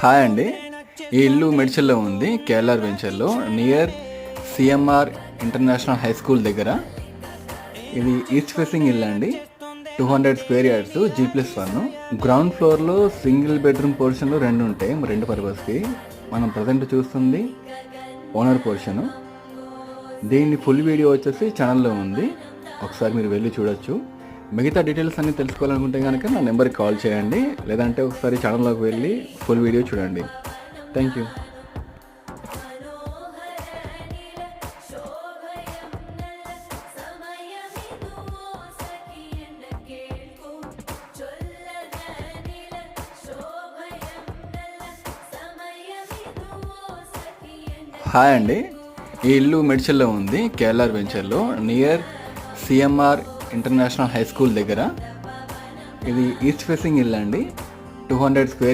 Hi అండి. ఈ ఇల్లు మెడ్చల్లో ఉంది. కేఎల్ఆర్ వెంచర్లో near CMR international high school దగ్గర. ఇది ఈస్ట్ ఫేసింగ్ ఇల్లు అండి. 200 స్క్వేర్ యార్డ్స్, G+1. గ్రౌండ్ ఫ్లోర్లో సింగిల్ బెడ్రూమ్ పోర్షన్లు 2 ఉంటాయి, 2 పర్పస్కి. మనం ప్రజెంట్ చూస్తుంది ఓనర్ పోర్షను. దీన్ని ఫుల్ వీడియో వచ్చేసి ఛానల్లో ఉంది, ఒకసారి మీరు వెళ్ళి చూడొచ్చు. మిగతా డీటెయిల్స్ అన్నీ తెలుసుకోవాలనుకుంటే కనుక నా నెంబర్కి కాల్ చేయండి, లేదంటే ఒకసారి ఛానల్లోకి వెళ్ళి ఫుల్ వీడియో చూడండి. Thank you. హాయ్ అండి. ఈ ఇల్లు మెడ్చల్లో ఉంది. కేఎల్ఆర్ వెంచర్లో near CMR international high school దగ్గర. ఇది ఈస్ట్ ఫేసింగ్ ఇల్లు అండి. 200 స్క్వేర్